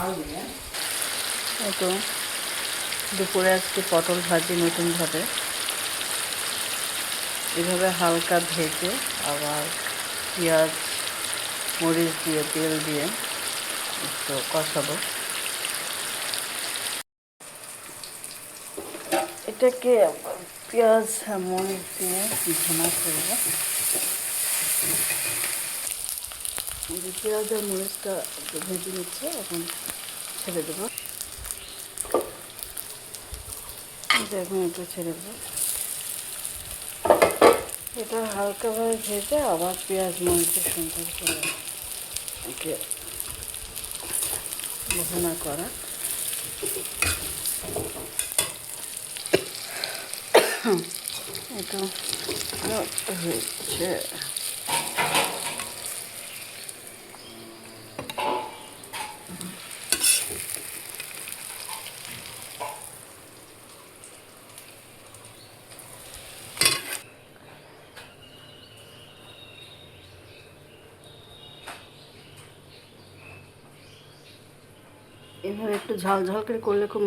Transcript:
এই তো দুপুরে আজকে পটল ভাজি নতুনভাবে এভাবে হালকা ভেজে আবার পেঁয়াজ মরিচ দিয়ে তেল দিয়ে একটু কষাবো। এটাকে আবার পেঁয়াজ মরিচ দিয়ে ভুনা করবো। পেঁয়াজ আর মরিচটা একটু ভেজে নিচ্ছে, এখন ছেড়ে দেবো। এখন একটু ছেড়ে দেবো। এটা হালকাভাবে ভেজে আবার পেঁয়াজ মরিচের সুন্দর করে একে ভুনা করা। এটা হয়েছে। এভাবে একটু ঝাল ঝাল করে করলে খুব